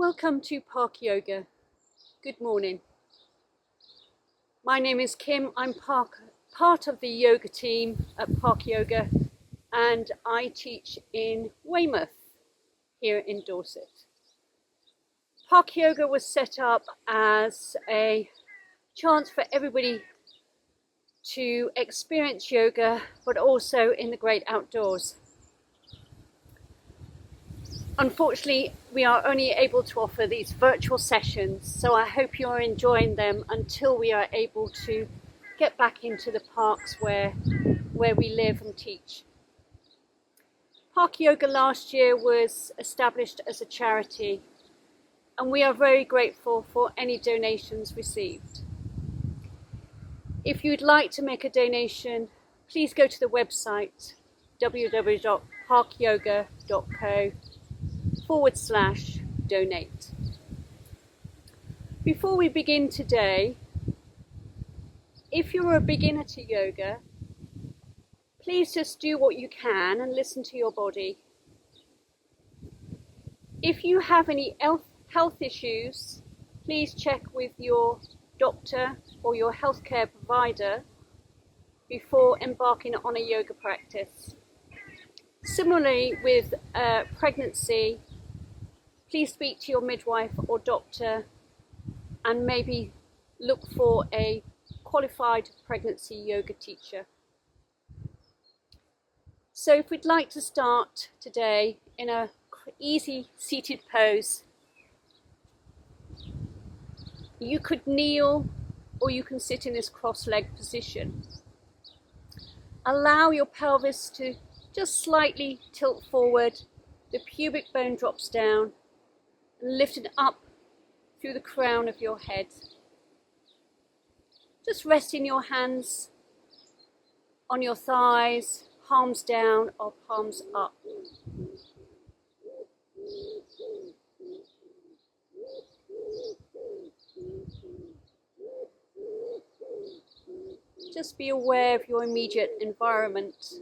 Welcome to Park Yoga. Good morning. My name is Kim. I'm part of the yoga team at Park Yoga, and I teach in Weymouth here in Dorset. Park Yoga was set up as a chance for everybody to experience yoga, but also in the great outdoors. Unfortunately, we are only able to offer these virtual sessions, so I hope you're enjoying them until we are able to get back into the parks where we live and teach. Park Yoga last year was established as a charity, and we are very grateful for any donations received. If you'd like to make a donation, please go to the website www.parkyoga.co/donate. Before we begin today, if you're a beginner to yoga, please just do what you can and listen to your body. If you have any health issues, please check with your doctor or your healthcare provider before embarking on a yoga practice. Similarly, with pregnancy, please speak to your midwife or doctor and maybe look for a qualified pregnancy yoga teacher. So if we'd like to start today in an easy seated pose, you could kneel or you can sit in this cross-legged position. Allow your pelvis to just slightly tilt forward, the pubic bone drops down and lift it up through the crown of your head. Just resting your hands on your thighs, palms down or palms up. Just be aware of your immediate environment.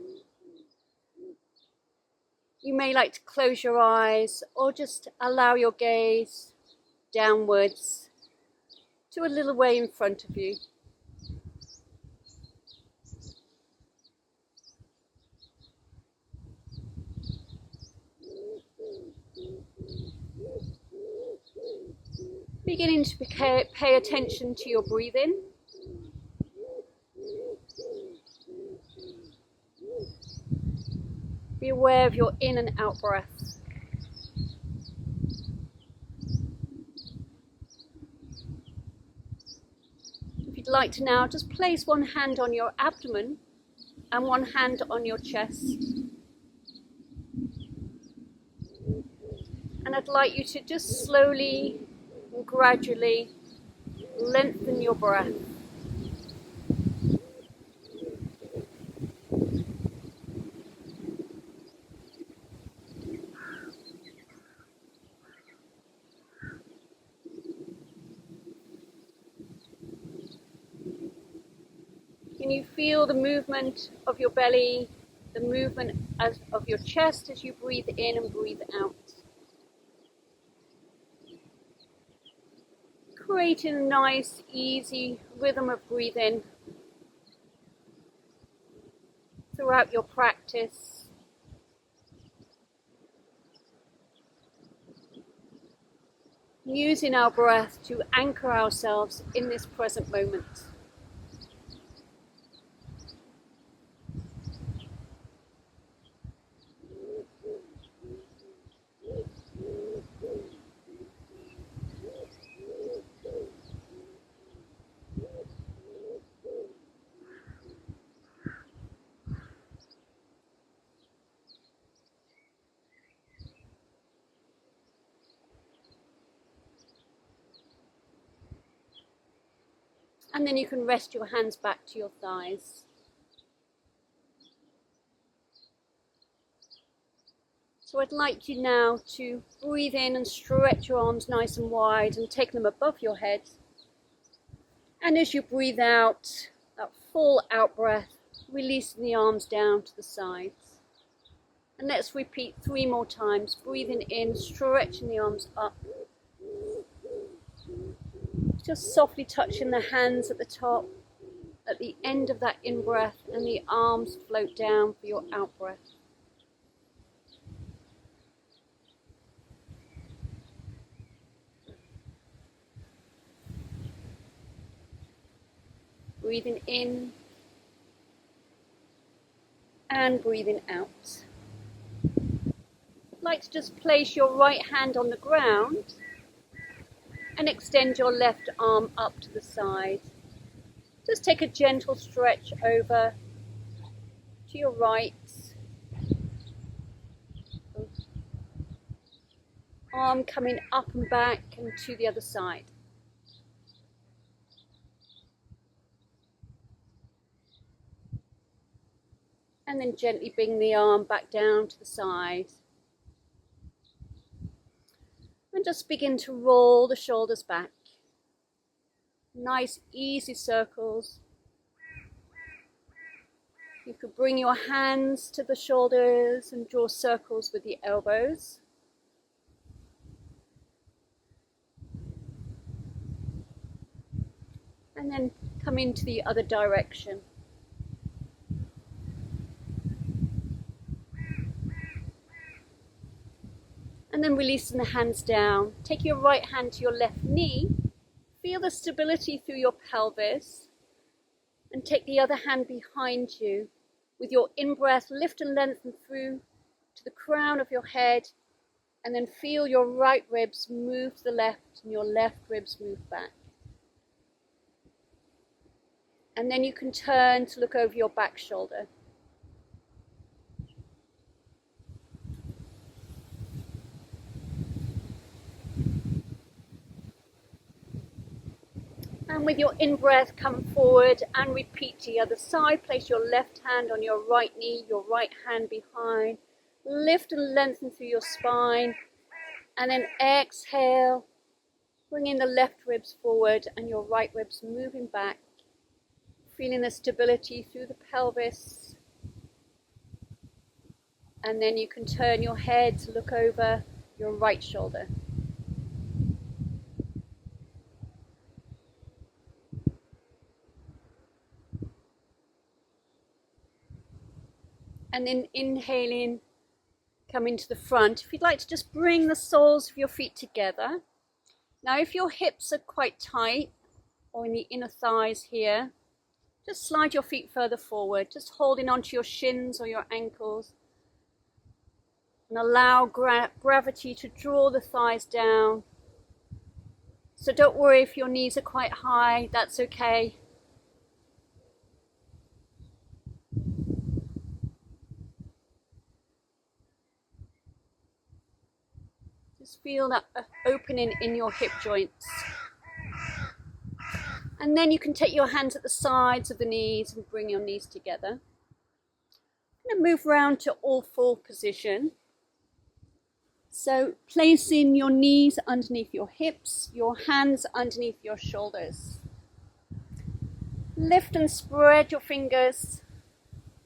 You may like to close your eyes or just allow your gaze downwards to a little way in front of you. Beginning to pay attention to your breathing. Be aware of your in and out breath. If you'd like to now, just place one hand on your abdomen and one hand on your chest. And I'd like you to just slowly and gradually lengthen your breath. Can you feel the movement of your belly, the movement of your chest as you breathe in and breathe out? Creating a nice, easy rhythm of breathing throughout your practice. Using our breath to anchor ourselves in this present moment. And then you can rest your hands back to your thighs. So I'd like you now to breathe in and stretch your arms nice and wide and take them above your head. And as you breathe out, that full out breath, releasing the arms down to the sides. And let's repeat 3 more times. Breathing in, stretching the arms up. Just softly touching the hands at the top, at the end of that in-breath, and the arms float down for your out-breath. Breathing in and breathing out. I'd like to just place your right hand on the ground and extend your left arm up to the side. Just take a gentle stretch over to your right. Arm coming up and back and to the other side. And then gently bring the arm back down to the side. And just begin to roll the shoulders back. Nice, easy circles. You could bring your hands to the shoulders and draw circles with the elbows. And then come into the other direction. And then releasing the hands down. Take your right hand to your left knee. Feel the stability through your pelvis. And take the other hand behind you. With your in-breath, lift and lengthen through to the crown of your head. And then feel your right ribs move to the left and your left ribs move back. And then you can turn to look over your back shoulder. And with your in-breath, come forward and repeat to the other side. Place your left hand on your right knee, your right hand behind. Lift and lengthen through your spine. And then exhale, bringing the left ribs forward and your right ribs moving back. Feeling the stability through the pelvis. And then you can turn your head to look over your right shoulder. And then inhaling, come into the front. If you'd like to just bring the soles of your feet together. Now if your hips are quite tight or in the inner thighs here, just slide your feet further forward, just holding onto your shins or your ankles. And allow gravity to draw the thighs down. So don't worry if your knees are quite high, that's okay. Just feel that opening in your hip joints. And then you can take your hands at the sides of the knees and bring your knees together. I'm going to move around to all four position. So placing your knees underneath your hips, your hands underneath your shoulders. Lift and spread your fingers.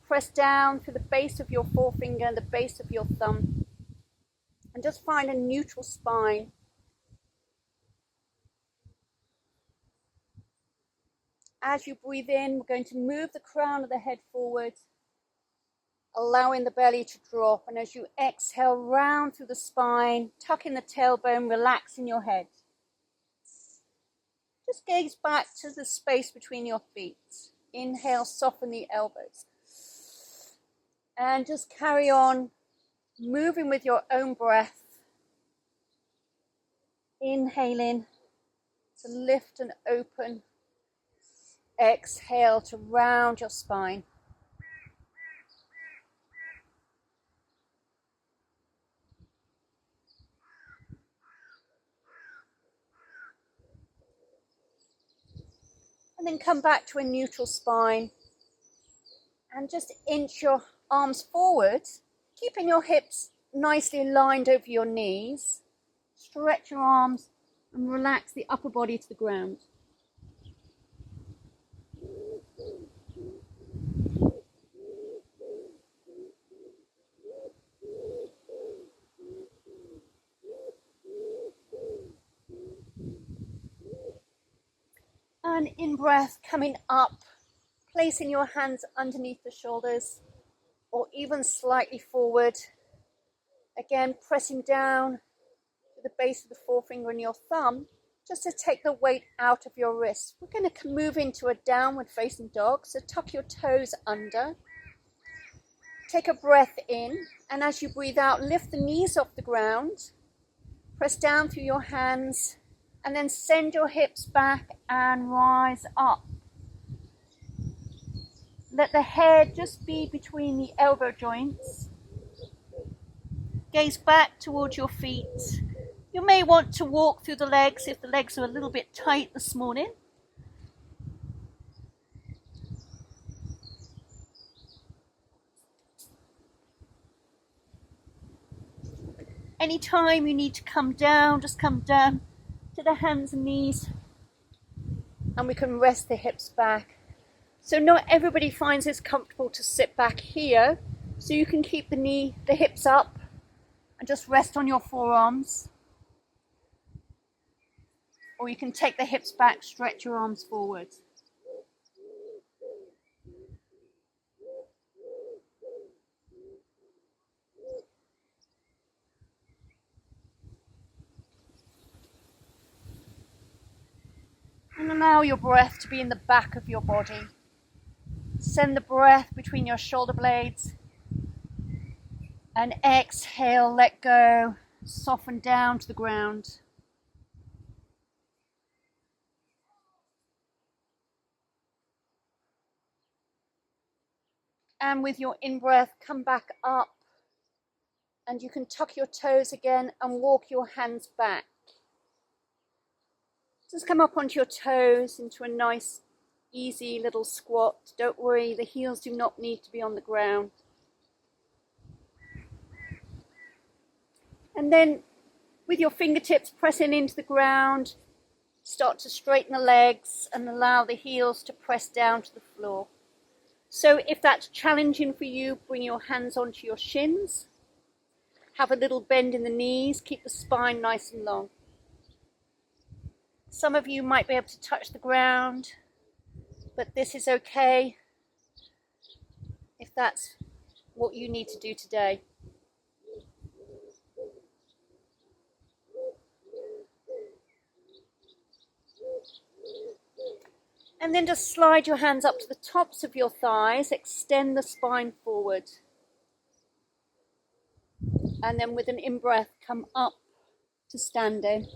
Press down to the base of your forefinger and the base of your thumb. And just find a neutral spine. As you breathe in, we're going to move the crown of the head forward, allowing the belly to drop. And as you exhale, round through the spine, tuck in the tailbone, relaxing your head. Just gaze back to the space between your feet. Inhale, soften the elbows. And just carry on moving with your own breath. Inhaling to lift and open. Exhale to round your spine. And then come back to a neutral spine. And just inch your arms forward, keeping your hips nicely aligned over your knees. Stretch your arms and relax the upper body to the ground. in-breath, coming up, placing your hands underneath the shoulders or even slightly forward. Again, pressing down to the base of the forefinger and your thumb, just to take the weight out of your wrists. We're going to move into a downward facing dog, so tuck your toes under. Take a breath in, and as you breathe out, lift the knees off the ground. Press down through your hands, and then send your hips back and rise up. Let the head just be between the elbow joints. Gaze back towards your feet. You may want to walk through the legs if the legs are a little bit tight this morning. Anytime you need to come down, just come down to the hands and knees, and we can rest the hips back. So not everybody finds it comfortable to sit back here, so you can keep the hips up and just rest on your forearms. Or you can take the hips back, stretch your arms forward. And allow your breath to be in the back of your body. Send the breath between your shoulder blades. And exhale, let go, soften down to the ground. And with your in-breath, come back up. And you can tuck your toes again and walk your hands back. Just come up onto your toes into a nice, easy little squat. Don't worry, the heels do not need to be on the ground. And then with your fingertips pressing into the ground, start to straighten the legs and allow the heels to press down to the floor. So if that's challenging for you, bring your hands onto your shins. Have a little bend in the knees, keep the spine nice and long. Some of you might be able to touch the ground, but this is okay if that's what you need to do today. And then just slide your hands up to the tops of your thighs, extend the spine forward. And then with an in-breath, come up to standing.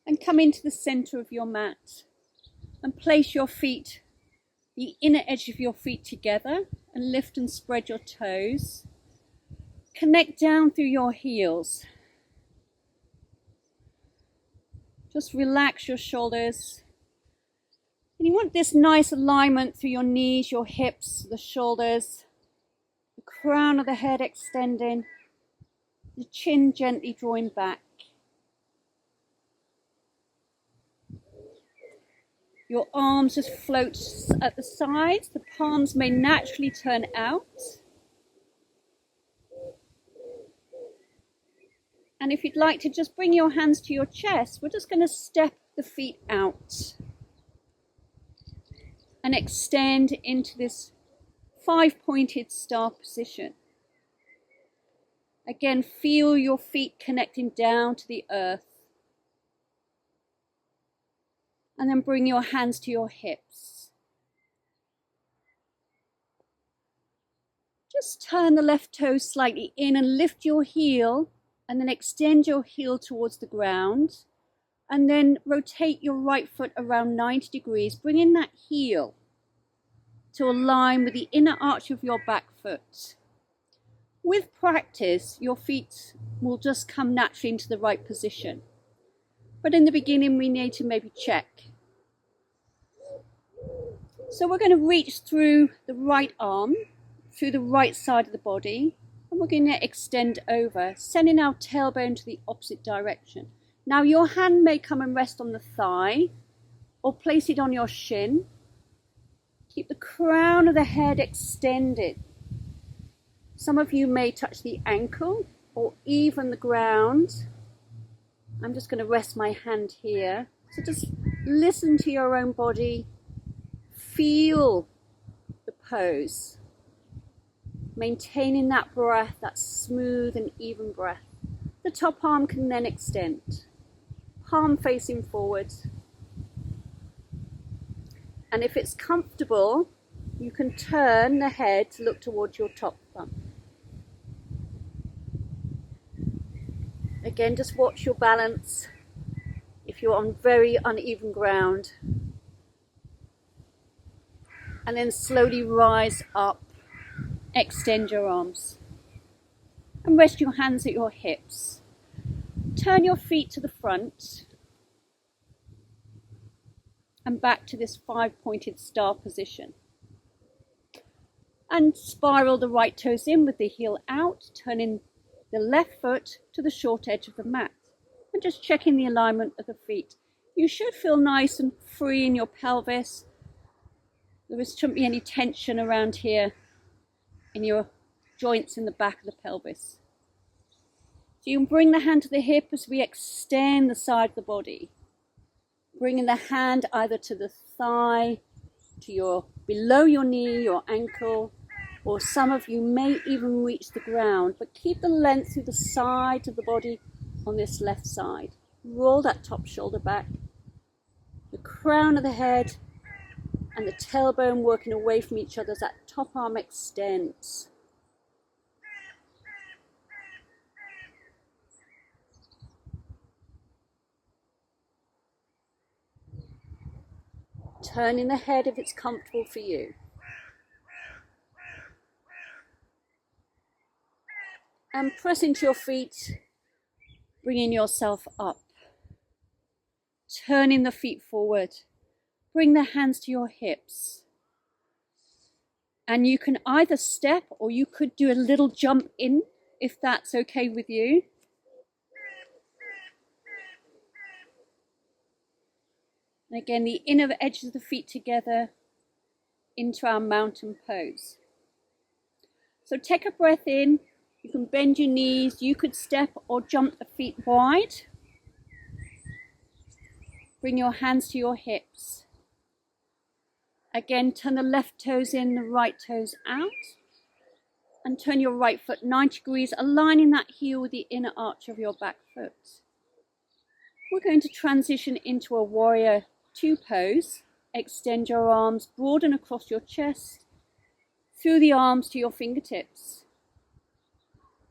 And come into the center of your mat. And place your feet, the inner edge of your feet together. And lift and spread your toes. Connect down through your heels. Just relax your shoulders. And you want this nice alignment through your knees, your hips, the shoulders, the crown of the head extending, the chin gently drawing back. Your arms just float at the sides. The palms may naturally turn out. And if you'd like to just bring your hands to your chest, we're just going to step the feet out. And extend into this 5-pointed star position. Again, feel your feet connecting down to the earth. And then bring your hands to your hips. Just turn the left toe slightly in and lift your heel, and then extend your heel towards the ground. And then rotate your right foot around 90 degrees. Bring in that heel to align with the inner arch of your back foot. With practice, your feet will just come naturally into the right position. But in the beginning, we need to maybe check. So we're going to reach through the right arm, through the right side of the body, and we're going to extend over, sending our tailbone to the opposite direction. Now your hand may come and rest on the thigh or place it on your shin. Keep the crown of the head extended. Some of you may touch the ankle or even the ground. I'm just going to rest my hand here. So just listen to your own body feel the pose, maintaining that breath, that smooth and even breath. The top arm can then extend, palm facing forward. And if it's comfortable, you can turn the head to look towards your top thumb. Again, just watch your balance if you're on very uneven ground. And then slowly rise up, extend your arms. And rest your hands at your hips. Turn your feet to the front and back to this 5-pointed star position. And spiral the right toes in with the heel out, turning the left foot to the short edge of the mat. And just checking the alignment of the feet. You should feel nice and free in your pelvis. There shouldn't be any tension around here in your joints in the back of the pelvis. So you can bring the hand to the hip as we extend the side of the body. Bringing the hand either to the thigh, to below your knee, your ankle, or some of you may even reach the ground, but keep the length through the side of the body on this left side. Roll that top shoulder back, the crown of the head and the tailbone working away from each other as that top arm extends. Turning the head if it's comfortable for you. And press into your feet, bringing yourself up. Turning the feet forward. Bring the hands to your hips. And you can either step or you could do a little jump in if that's okay with you. And again, the inner edges of the feet together into our mountain pose. So take a breath in. You can bend your knees. You could step or jump the feet wide. Bring your hands to your hips. Again, turn the left toes in, the right toes out. And turn your right foot 90 degrees, aligning that heel with the inner arch of your back foot. We're going to transition into a warrior 2 pose. Extend your arms, broaden across your chest, through the arms to your fingertips.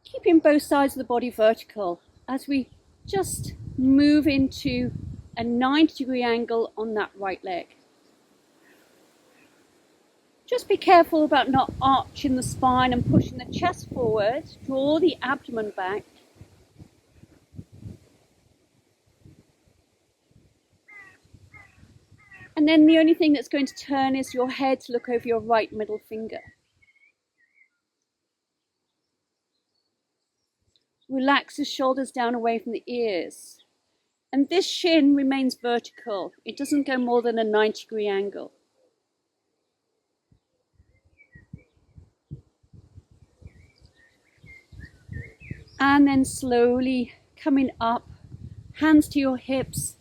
Keeping both sides of the body vertical as we just move into a 90-degree angle on that right leg. Just be careful about not arching the spine and pushing the chest forward. Draw the abdomen back. And then the only thing that's going to turn is your head to look over your right middle finger. Relax the shoulders down away from the ears. And this shin remains vertical. It doesn't go more than a 90-degree angle. And then slowly coming up, hands to your hips,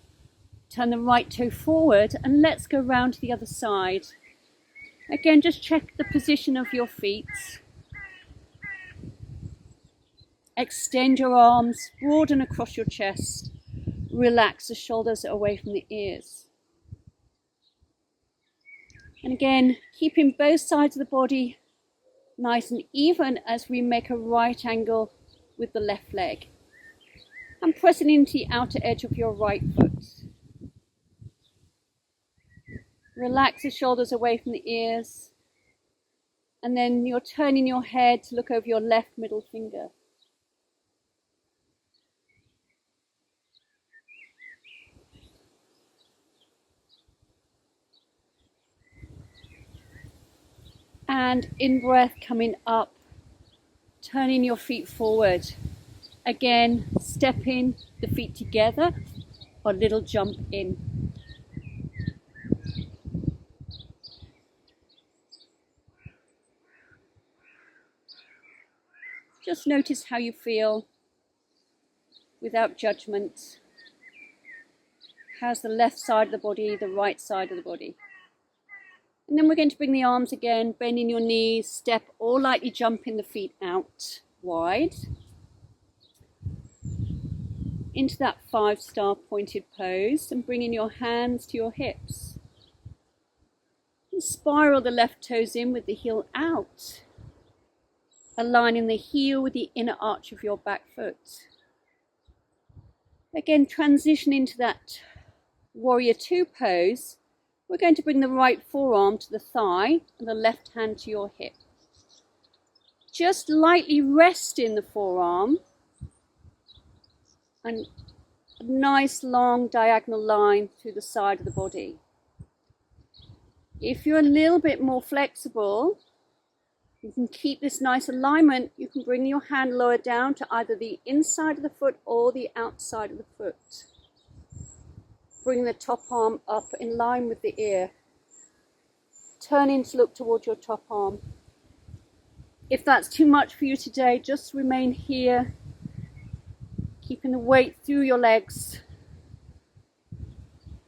turn the right toe forward and let's go round to the other side. Again, just check the position of your feet. Extend your arms, broaden across your chest. Relax the shoulders away from the ears. And again, keeping both sides of the body nice and even as we make a right angle with the left leg. And pressing into the outer edge of your right foot. Relax the shoulders away from the ears. And then you're turning your head to look over your left middle finger. And in breath coming up, turning your feet forward. Again, stepping the feet together or little jump in. Just notice how you feel without judgment. How's the left side of the body, the right side of the body? And then we're going to bring the arms again, bending your knees, step or lightly jumping the feet out wide into that 5-star pointed pose, and bringing your hands to your hips. And spiral the left toes in with the heel out, aligning the heel with the inner arch of your back foot. Again, transition into that warrior 2 pose. We're going to bring the right forearm to the thigh and the left hand to your hip. Just lightly rest in the forearm and a nice long diagonal line through the side of the body. If you're a little bit more flexible, you can keep this nice alignment. You can bring your hand lower down to either the inside of the foot or the outside of the foot. Bring the top arm up in line with the ear. Turning to look towards your top arm. If that's too much for you today, just remain here, keeping the weight through your legs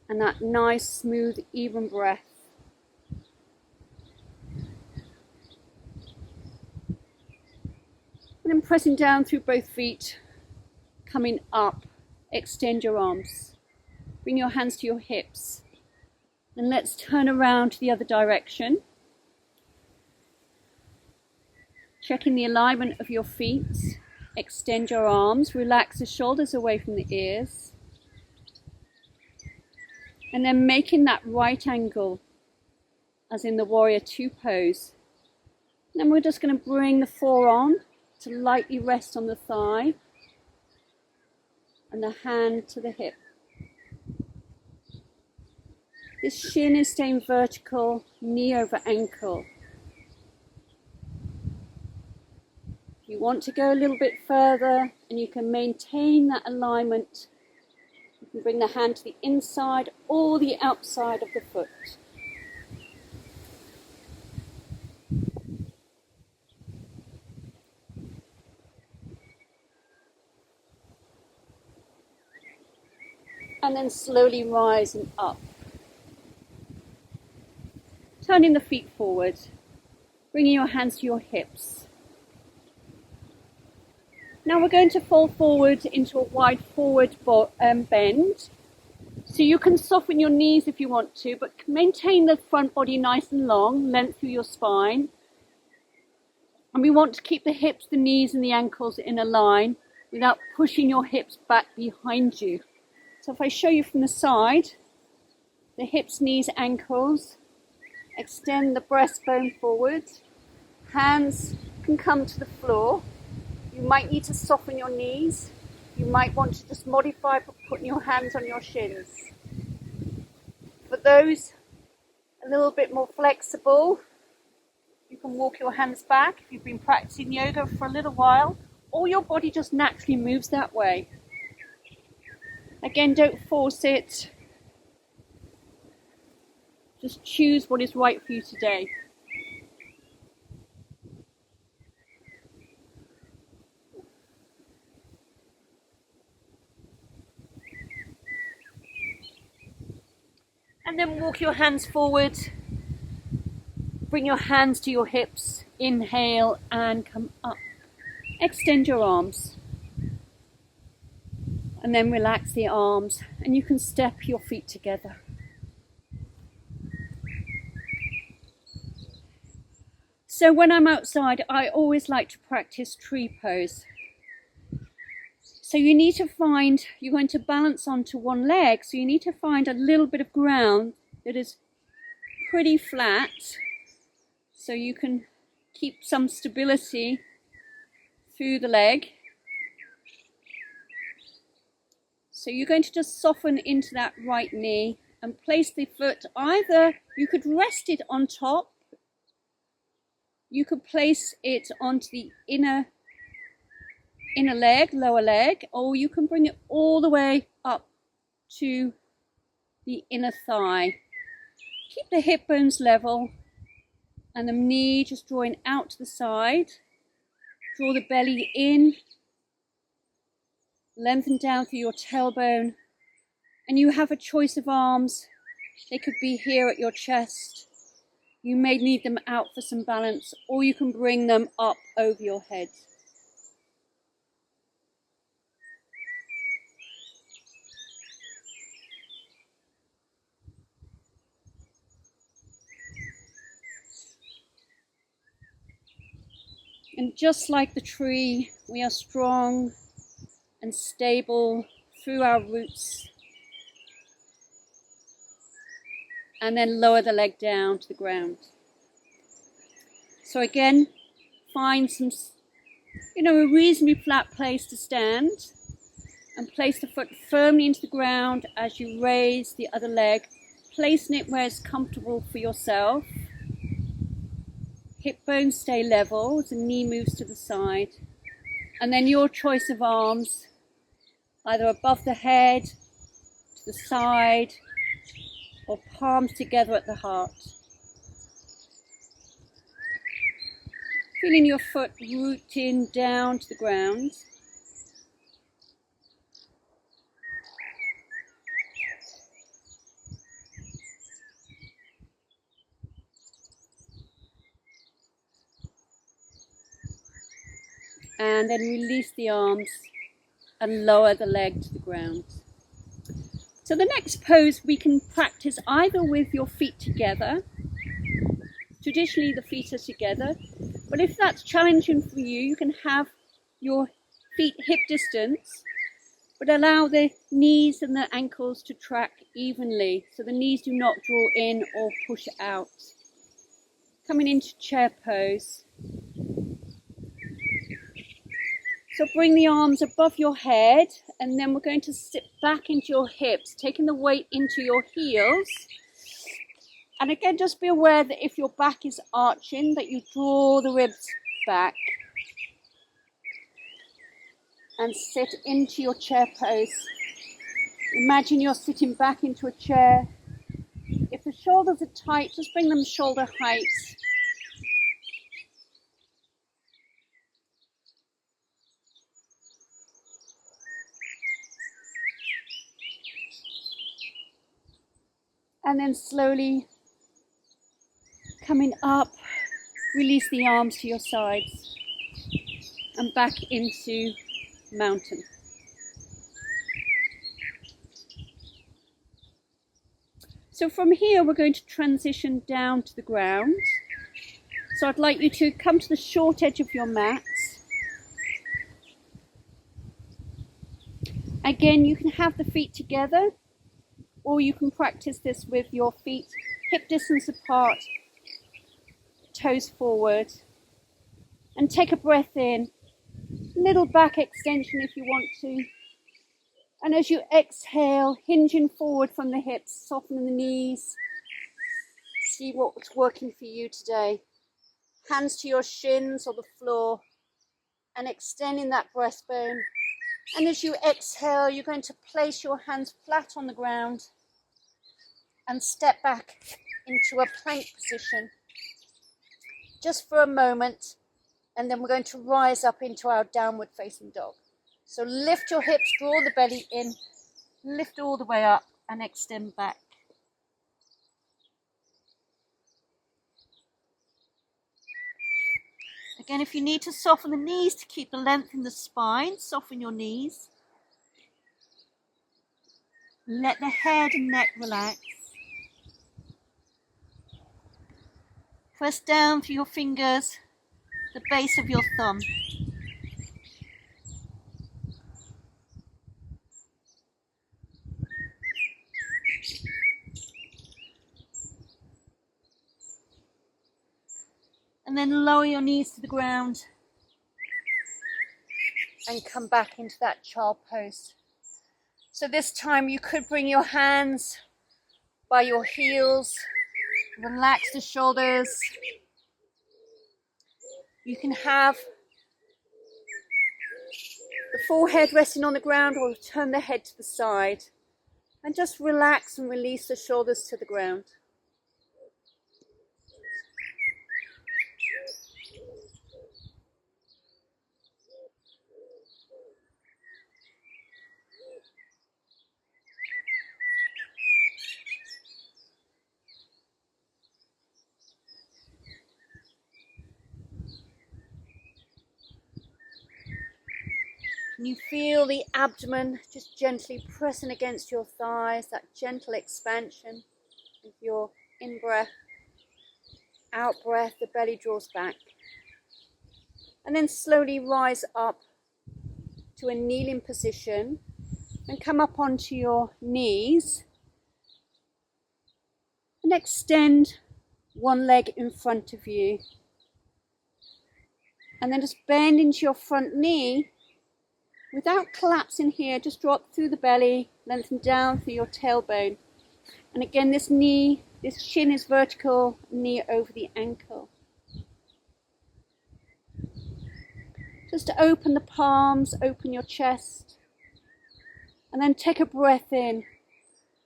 and that nice, smooth, even breath. And then pressing down through both feet, coming up, extend your arms. Bring your hands to your hips. And let's turn around to the other direction. Checking the alignment of your feet. Extend your arms. Relax the shoulders away from the ears. And then making that right angle, as in the warrior 2 pose. And then we're just going to bring the forearm to lightly rest on the thigh. And the hand to the hip. This shin is staying vertical, knee over ankle. If you want to go a little bit further and you can maintain that alignment, you can bring the hand to the inside or the outside of the foot. And then slowly rising up. Turning the feet forward, bringing your hands to your hips. Now we're going to fall forward into a wide forward bend. So you can soften your knees if you want to, but maintain the front body nice and long, length through your spine. And we want to keep the hips, the knees and the ankles in a line without pushing your hips back behind you. So if I show you from the side, the hips, knees, ankles, extend the breastbone forward. Hands can come to the floor. You might need to soften your knees. You might want to just modify by putting your hands on your shins. For those a little bit more flexible, you can walk your hands back if you've been practicing yoga for a little while, or your body just naturally moves that way. Again, don't force it. Just choose what is right for you today. And then walk your hands forward. Bring your hands to your hips. Inhale and come up. Extend your arms. And then relax the arms. And you can step your feet together. So when I'm outside, I always like to practice tree pose. So you need to find, you're going to balance onto one leg, so you need to find a little bit of ground that is pretty flat, so you can keep some stability through the leg. So you're going to just soften into that right knee and place the foot, either you could rest it on top, you could place it onto the inner leg, lower leg, or you can bring it all the way up to the inner thigh. Keep the hip bones level and the knee just drawing out to the side. Draw the belly in, lengthen down through your tailbone, and you have a choice of arms. They could be here at your chest, You may need them out for some balance, or you can bring them up over your head. And just like the tree, we are strong and stable through our roots. And then lower the leg down to the ground. So again, find some, a reasonably flat place to stand, and place the foot firmly into the ground as you raise the other leg, placing it where it's comfortable for yourself. Hip bones stay level as the knee moves to the side. And then your choice of arms, either above the head, to the side, or palms together at the heart. Feeling your foot rooting down to the ground. And then release the arms and lower the leg to the ground. So the next pose we can practice either with your feet together. Traditionally the feet are together, but if that's challenging for you, you can have your feet hip distance, but allow the knees and the ankles to track evenly, so the knees do not draw in or push out. Coming into chair pose. So bring the arms above your head, and then we're going to sit back into your hips, taking the weight into your heels. And again, just be aware that if your back is arching, that you draw the ribs back. And sit into your chair pose. Imagine you're sitting back into a chair. If the shoulders are tight, just bring them shoulder height. And then slowly coming up, release the arms to your sides and back into mountain. So from here, we're going to transition down to the ground. So I'd like you to come to the short edge of your mat. Again, you can have the feet together, or you can practice this with your feet hip distance apart, toes forward. And take a breath in, little back extension if you want to. And as you exhale, hinging forward from the hips, softening the knees. See what's working for you today. Hands to your shins or the floor, and extending that breastbone. And as you exhale, you're going to place your hands flat on the ground and step back into a plank position just for a moment, and then we're going to rise up into our downward facing dog. So lift your hips, draw the belly in, lift all the way up and extend back. Again, if you need to soften the knees to keep the length in the spine, soften your knees. Let the head and neck relax. Press down through your fingers, the base of your thumb. And then lower your knees to the ground and come back into that child pose. So this time you could bring your hands by your heels, relax the shoulders. You can have the forehead resting on the ground, or turn the head to the side and just relax and release the shoulders to the ground. And you feel the abdomen just gently pressing against your thighs, that gentle expansion with your in-breath. Out breath, the belly draws back. And then slowly rise up to a kneeling position and come up onto your knees and extend one leg in front of you. And then just bend into your front knee without collapsing here. Just drop through the belly, lengthen down through your tailbone. And again, this shin is vertical, knee over the ankle. Just to open the palms, open your chest. And then take a breath in.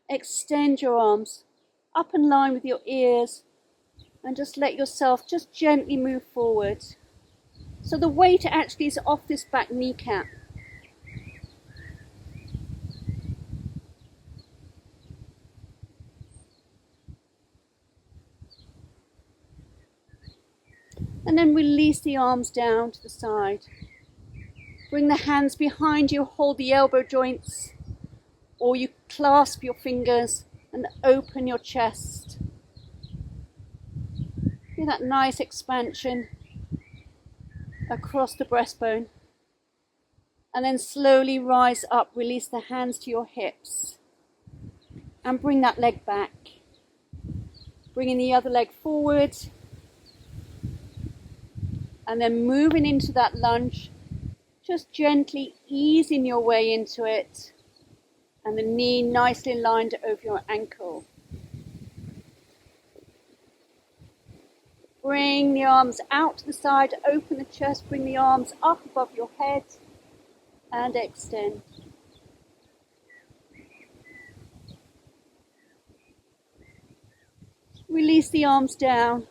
Extend your arms up in line with your ears. And just let yourself just gently move forward. So the weight actually is off this back kneecap. And then release the arms down to the side. Bring the hands behind you, hold the elbow joints, or you clasp your fingers and open your chest. Feel that nice expansion across the breastbone. And then slowly rise up, release the hands to your hips. And bring that leg back. Bringing the other leg forward. And then moving into that lunge, just gently easing your way into it. And the knee nicely lined over your ankle. Bring the arms out to the side, open the chest, bring the arms up above your head and extend. Release the arms down,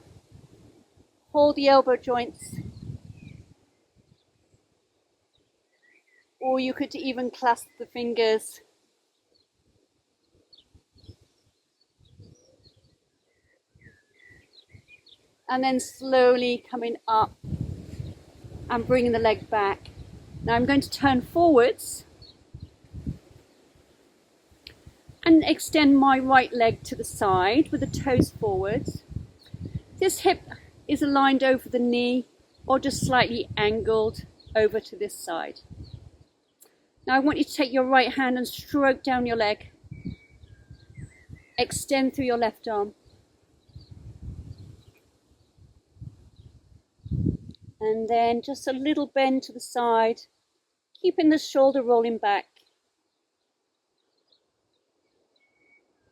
hold the elbow joints, or you could even clasp the fingers. And then slowly coming up and bringing the leg back. Now I'm going to turn forwards and extend my right leg to the side with the toes forwards. This hip is aligned over the knee or just slightly angled over to this side. Now I want you to take your right hand and stroke down your leg. Extend through your left arm. And then just a little bend to the side, keeping the shoulder rolling back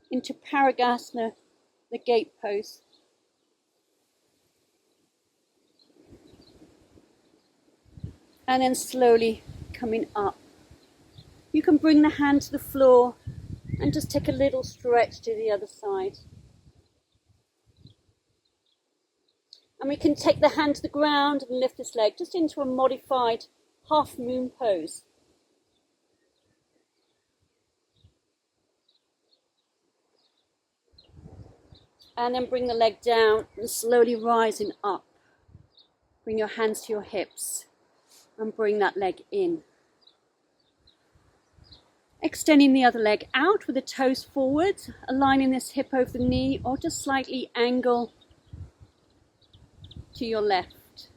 into Parigasana, the gate pose. And then slowly coming up. You can bring the hand to the floor and just take a little stretch to the other side. And we can take the hand to the ground and lift this leg just into a modified half moon pose. And then bring the leg down and slowly rising up. Bring your hands to your hips and bring that leg in. Extending the other leg out with the toes forward, aligning this hip over the knee or just slightly angle to your left.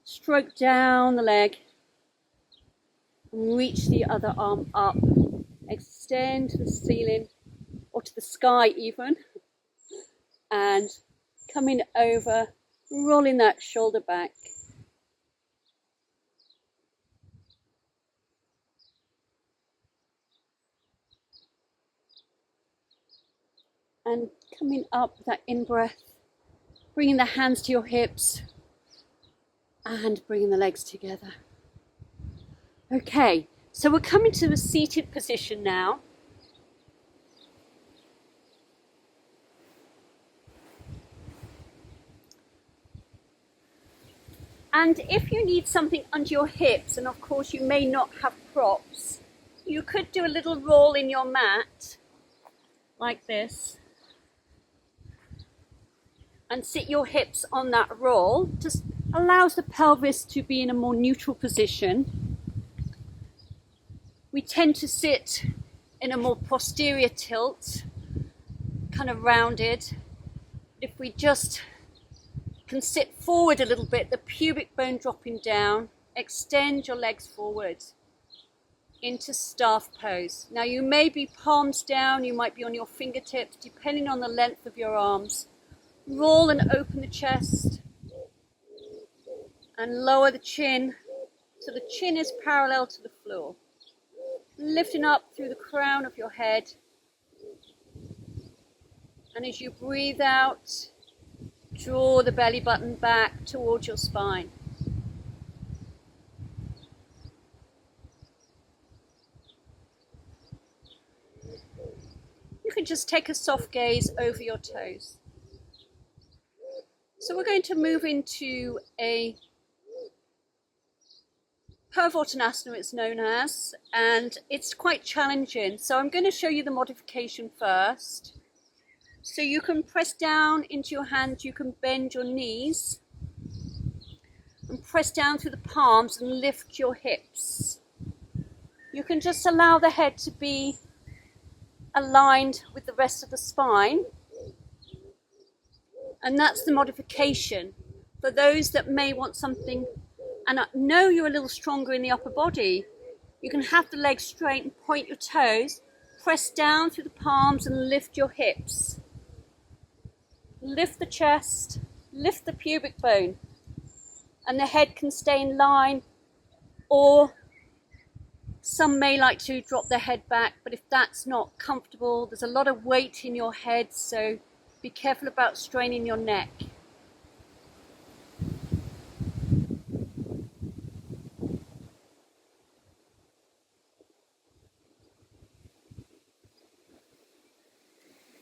Stroke down the leg and reach the other arm up. Extend to the ceiling or to the sky even. And coming over, rolling that shoulder back. And coming up with that in-breath. Bringing the hands to your hips and bringing the legs together. Okay, so we're coming to a seated position now. And if you need something under your hips, and of course you may not have props, you could do a little roll in your mat like this. And sit your hips on that roll, just allows the pelvis to be in a more neutral position. We tend to sit in a more posterior tilt, kind of rounded. If we just can sit forward a little bit, the pubic bone dropping down, extend your legs forward into staff pose. Now you may be palms down, you might be on your fingertips, depending on the length of your arms. Roll and open the chest and lower the chin so the chin is parallel to the floor. Lifting up through the crown of your head. And as you breathe out, draw the belly button back towards your spine. You can just take a soft gaze over your toes. So we're going to move into a Purvottanasana, it's known as, and it's quite challenging. So I'm going to show you the modification first. So you can press down into your hands, you can bend your knees and press down through the palms and lift your hips. You can just allow the head to be aligned with the rest of the spine. And that's the modification. For those that may want something, and I know you're a little stronger in the upper body, you can have the legs straight and point your toes, press down through the palms and lift your hips. Lift the chest, lift the pubic bone, and the head can stay in line, or some may like to drop their head back, but if that's not comfortable, there's a lot of weight in your head, so be careful about straining your neck.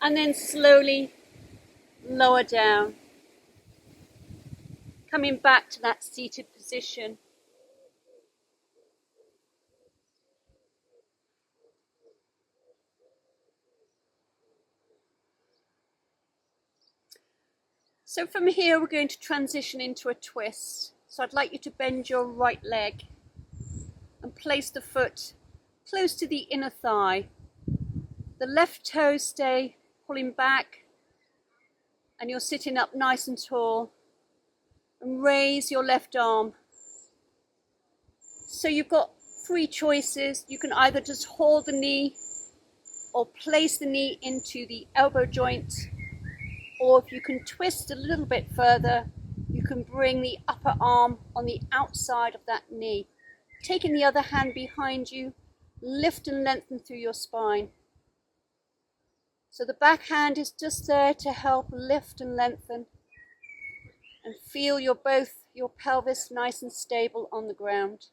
And then slowly lower down, coming back to that seated position. So from here we're going to transition into a twist. So I'd like you to bend your right leg and place the foot close to the inner thigh. The left toes stay pulling back and you're sitting up nice and tall, and raise your left arm. So you've got three choices. You can either just hold the knee or place the knee into the elbow joint, or if you can twist a little bit further, you can bring the upper arm on the outside of that knee. Taking the other hand behind you, lift and lengthen through your spine. So the back hand is just there to help lift and lengthen, and feel both your pelvis nice and stable on the ground.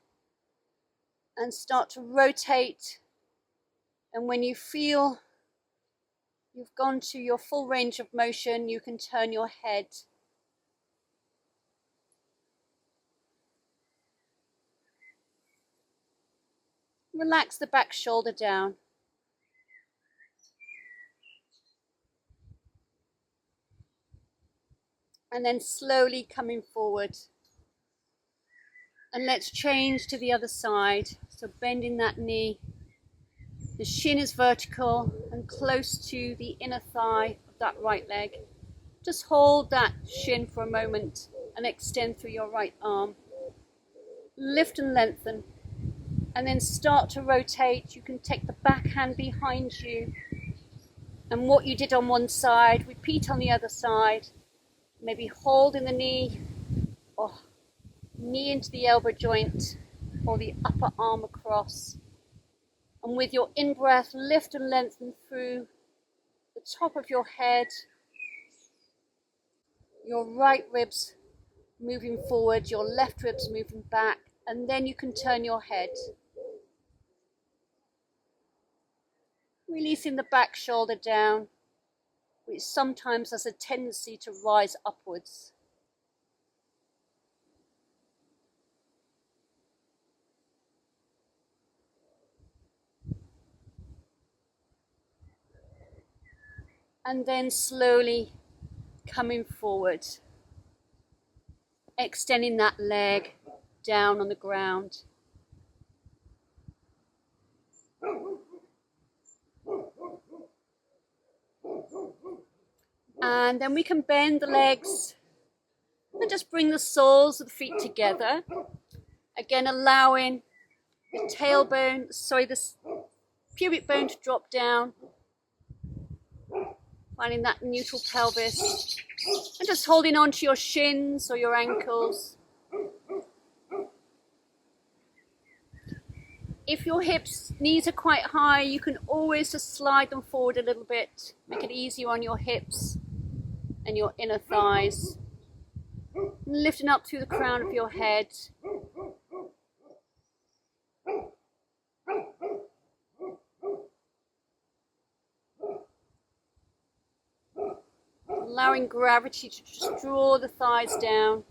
And start to rotate, and when you feel you've gone to your full range of motion, you can turn your head. Relax the back shoulder down. And then slowly coming forward. And let's change to the other side. So bending that knee. The shin is vertical and close to the inner thigh of that right leg. Just hold that shin for a moment and extend through your right arm. Lift and lengthen. And then start to rotate. You can take the back hand behind you. And what you did on one side, repeat on the other side. Maybe hold in the knee, or knee into the elbow joint, or the upper arm across. And with your in-breath, lift and lengthen through the top of your head, your right ribs moving forward, your left ribs moving back, and then you can turn your head. Releasing the back shoulder down, which sometimes has a tendency to rise upwards. And then slowly coming forward. extending that leg down on the ground. And then we can bend the legs and just bring the soles of the feet together. Again, allowing the tailbone, the pubic bone to drop down. Finding that neutral pelvis. And just holding on to your shins or your ankles. If your knees are quite high, you can always just slide them forward a little bit. Make it easier on your hips and your inner thighs. And lifting up through the crown of your head. Allowing gravity to just draw the thighs down.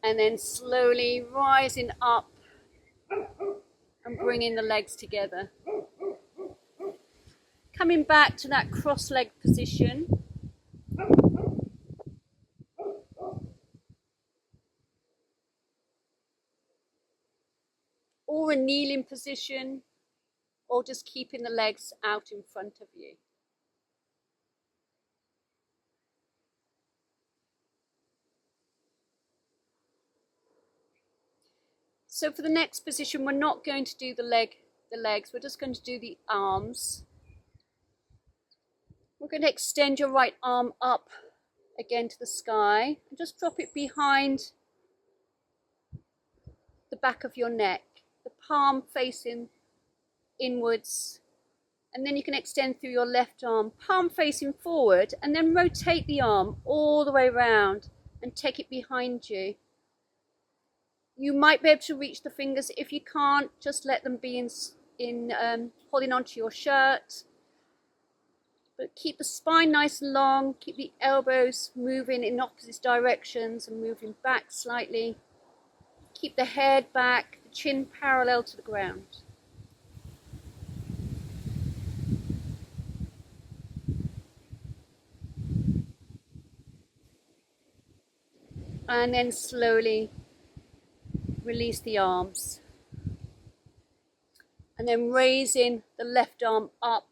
And then slowly rising up and bringing the legs together. Coming back to that cross-leg position. Or a kneeling position, or just keeping the legs out in front of you. So for the next position, we're not going to do the legs, we're just going to do the arms. We're going to extend your right arm up again to the sky and just drop it behind the back of your neck, the palm facing inwards, and then you can extend through your left arm, palm facing forward, and then rotate the arm all the way around and take it behind you. You might be able to reach the fingers. If you can't, just let them be in holding onto your shirt. But keep the spine nice and long, keep the elbows moving in opposite directions and moving back slightly. Keep the head back, the chin parallel to the ground. And then slowly release the arms. And then raising the left arm up,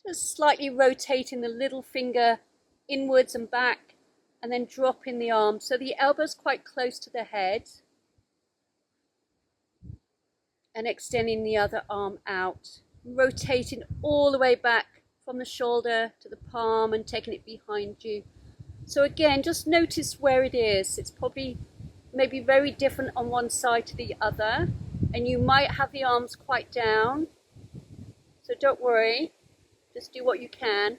just slightly rotating the little finger inwards and back, and then dropping the arm so the elbow's quite close to the head. And extending the other arm out, rotating all the way back from the shoulder to the palm and taking it behind you. So again, just notice where it is. It's probably maybe very different on one side to the other, and you might have the arms quite down. So don't worry, just do what you can.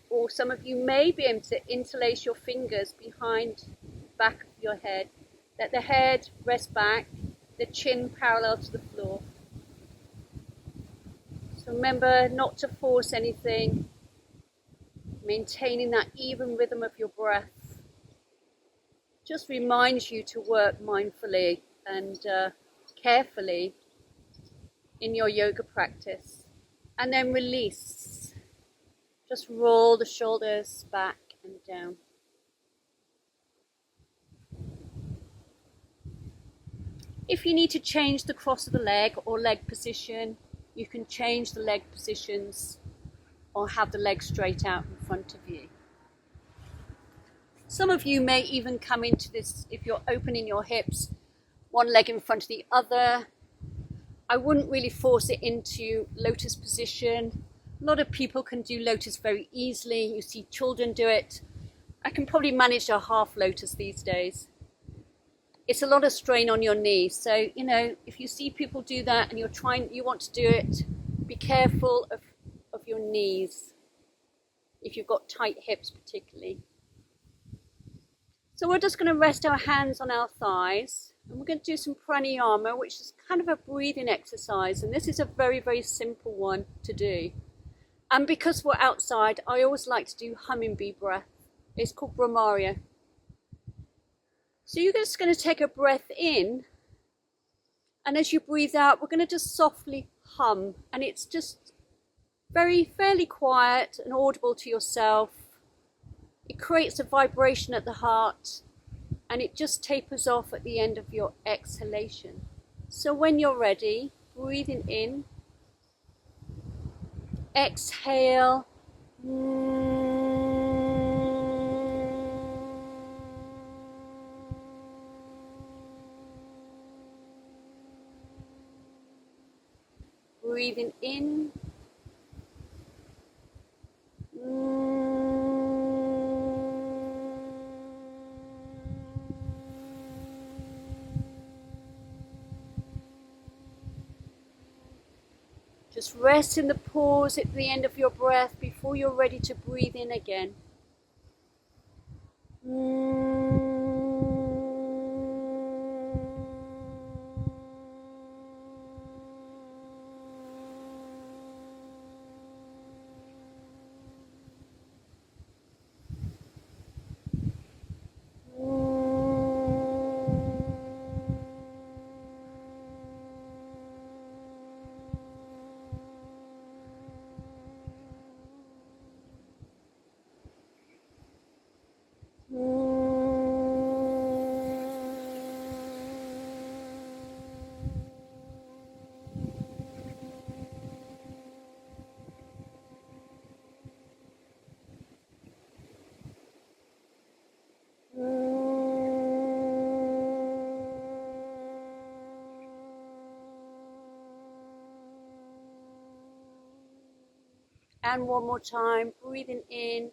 Or some of you may be able to interlace your fingers behind the back of your head. Let the head rest back, the chin parallel to the floor. So remember not to force anything, maintaining that even rhythm of your breath. Just reminds you to work mindfully and carefully in your yoga practice. And then release. Just roll the shoulders back and down. If you need to change the cross of the leg or leg position, you can change the leg positions or have the leg straight out in front of you. Some of you may even come into this, if you're opening your hips, one leg in front of the other. I wouldn't really force it into lotus position. A lot of people can do lotus very easily. You see children do it. I can probably manage a half lotus these days. It's a lot of strain on your knee. So, if you see people do that and you want to do it, be careful of your knees, if you've got tight hips particularly. So we're just going to rest our hands on our thighs, and we're going to do some pranayama, which is kind of a breathing exercise, and this is a very, very simple one to do. And because we're outside, I always like to do hummingbee breath. It's called Brahmarya. So you're just going to take a breath in, and as you breathe out, we're going to just softly hum, and it's just fairly quiet and audible to yourself. It creates a vibration at the heart, and it just tapers off at the end of your exhalation. So when you're ready, breathing in, exhale. Breathing in. Just rest in the pause at the end of your breath before you're ready to breathe in again. And one more time, breathing in.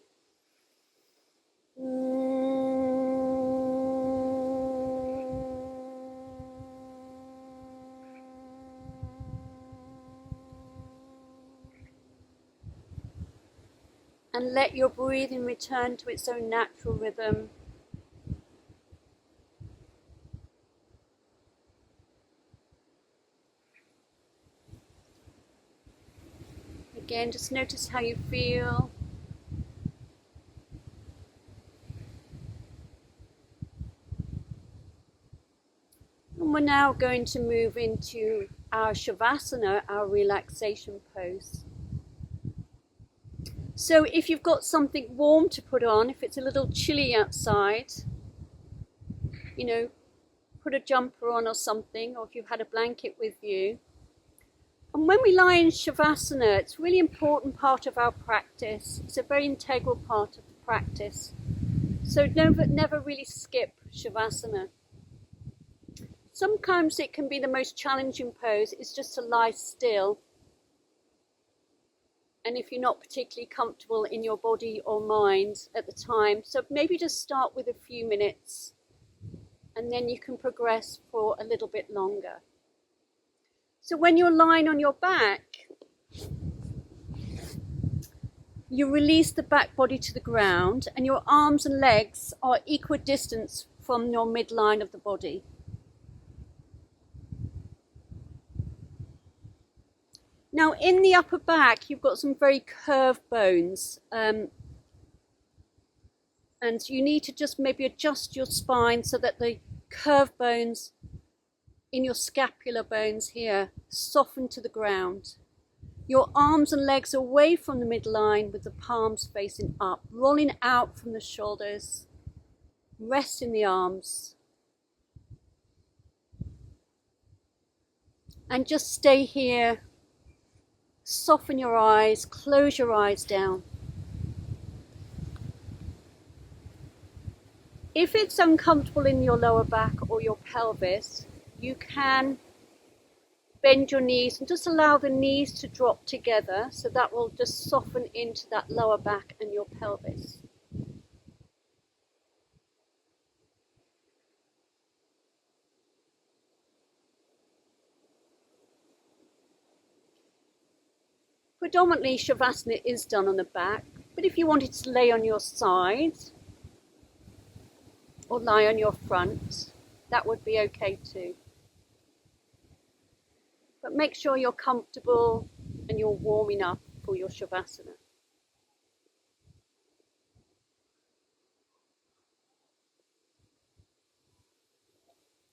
And let your breathing return to its own natural rhythm. Again, just notice how you feel. And we're now going to move into our Shavasana, our relaxation pose. So if you've got something warm to put on, if it's a little chilly outside, put a jumper on or something, or if you've had a blanket with you. And when we lie in Shavasana, it's a really important part of our practice. It's a very integral part of the practice. So never really skip Shavasana. Sometimes it can be the most challenging pose, is just to lie still. And if you're not particularly comfortable in your body or mind at the time, so maybe just start with a few minutes, and then you can progress for a little bit longer. So when you're lying on your back, you release the back body to the ground, and your arms and legs are equidistant from your midline of the body. Now in the upper back, you've got some very curved bones, and you need to just maybe adjust your spine so that the curved bones in your scapular bones here soften to the ground. Your arms and legs away from the midline with the palms facing up, rolling out from the shoulders. Rest in the arms. And just stay here. Soften your eyes, close your eyes down. If it's uncomfortable in your lower back or your pelvis, you can bend your knees and just allow the knees to drop together, so that will just soften into that lower back and your pelvis. Predominantly Shavasana is done on the back, but if you wanted to lay on your side or lie on your front, that would be okay too. But make sure you're comfortable and you're warm enough for your Shavasana.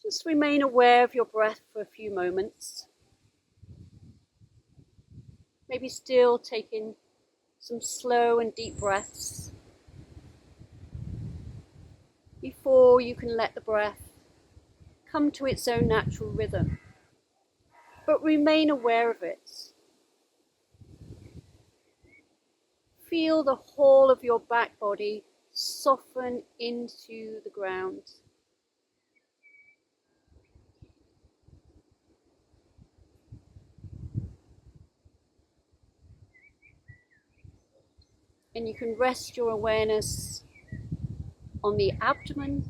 Just remain aware of your breath for a few moments. Maybe still taking some slow and deep breaths before you can let the breath come to its own natural rhythm, but remain aware of it. Feel the whole of your back body soften into the ground. And you can rest your awareness on the abdomen,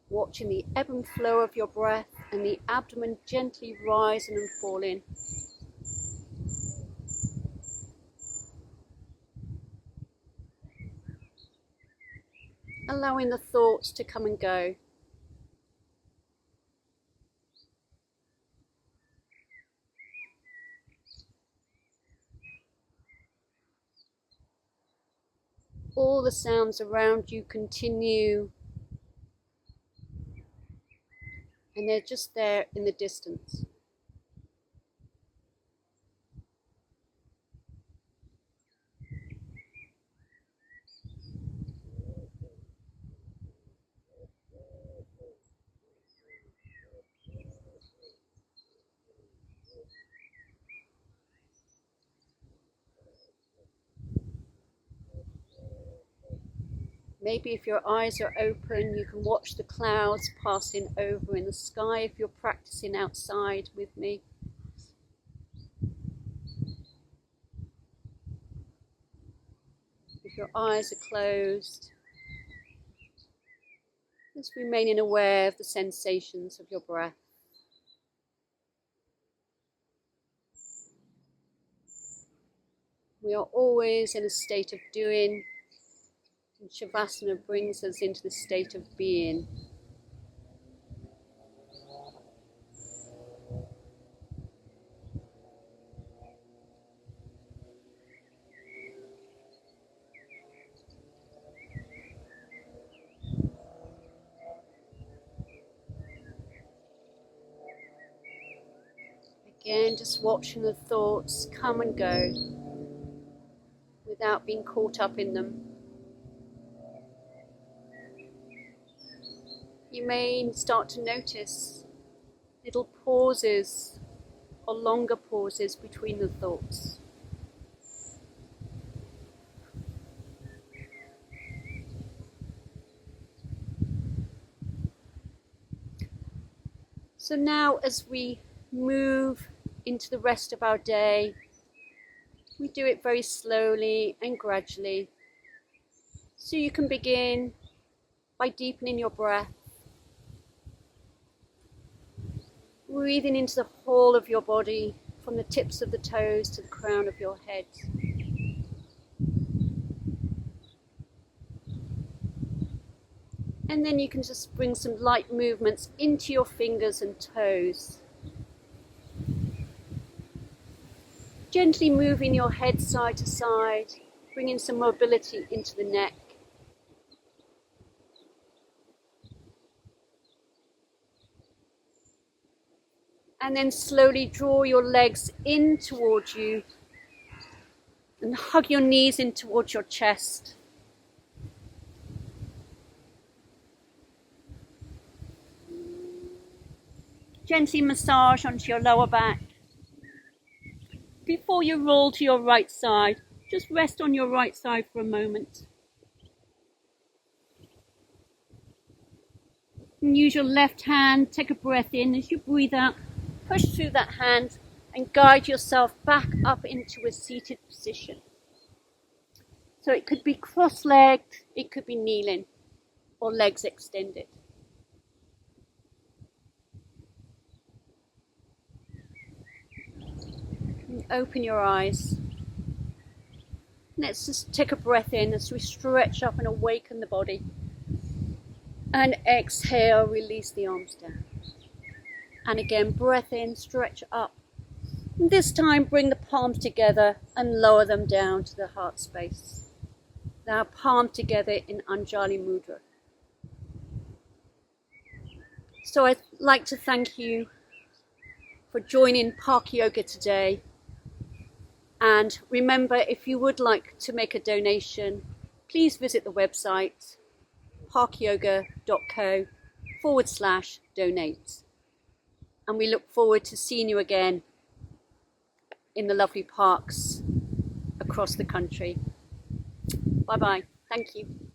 watching the ebb and flow of your breath and the abdomen gently rising and falling. Allowing the thoughts to come and go. All the sounds around you continue, and they're just there in the distance. Maybe if your eyes are open, you can watch the clouds passing over in the sky if you're practicing outside with me. If your eyes are closed, just remaining aware of the sensations of your breath. We are always in a state of doing, and Shavasana brings us into the state of being. Again, just watching the thoughts come and go without being caught up in them. You may start to notice little pauses or longer pauses between the thoughts. So now as we move into the rest of our day, we do it very slowly and gradually. So you can begin by deepening your breath, breathing into the whole of your body, from the tips of the toes to the crown of your head. And then you can just bring some light movements into your fingers and toes. Gently moving your head side to side, bringing some mobility into the neck. And then slowly draw your legs in towards you and hug your knees in towards your chest. Gently massage onto your lower back. Before you roll to your right side, just rest on your right side for a moment. And use your left hand, take a breath in. As you breathe out, push through that hand and guide yourself back up into a seated position. So it could be cross-legged, it could be kneeling, or legs extended. And open your eyes. Let's just take a breath in as we stretch up and awaken the body. And exhale, release the arms down. And again, breath in, stretch up. And this time, bring the palms together and lower them down to the heart space. Now, palm together in Anjali Mudra. So I'd like to thank you for joining Park Yoga today. And remember, if you would like to make a donation, please visit the website parkyoga.co/donate. And we look forward to seeing you again in the lovely parks across the country. Bye bye. Thank you.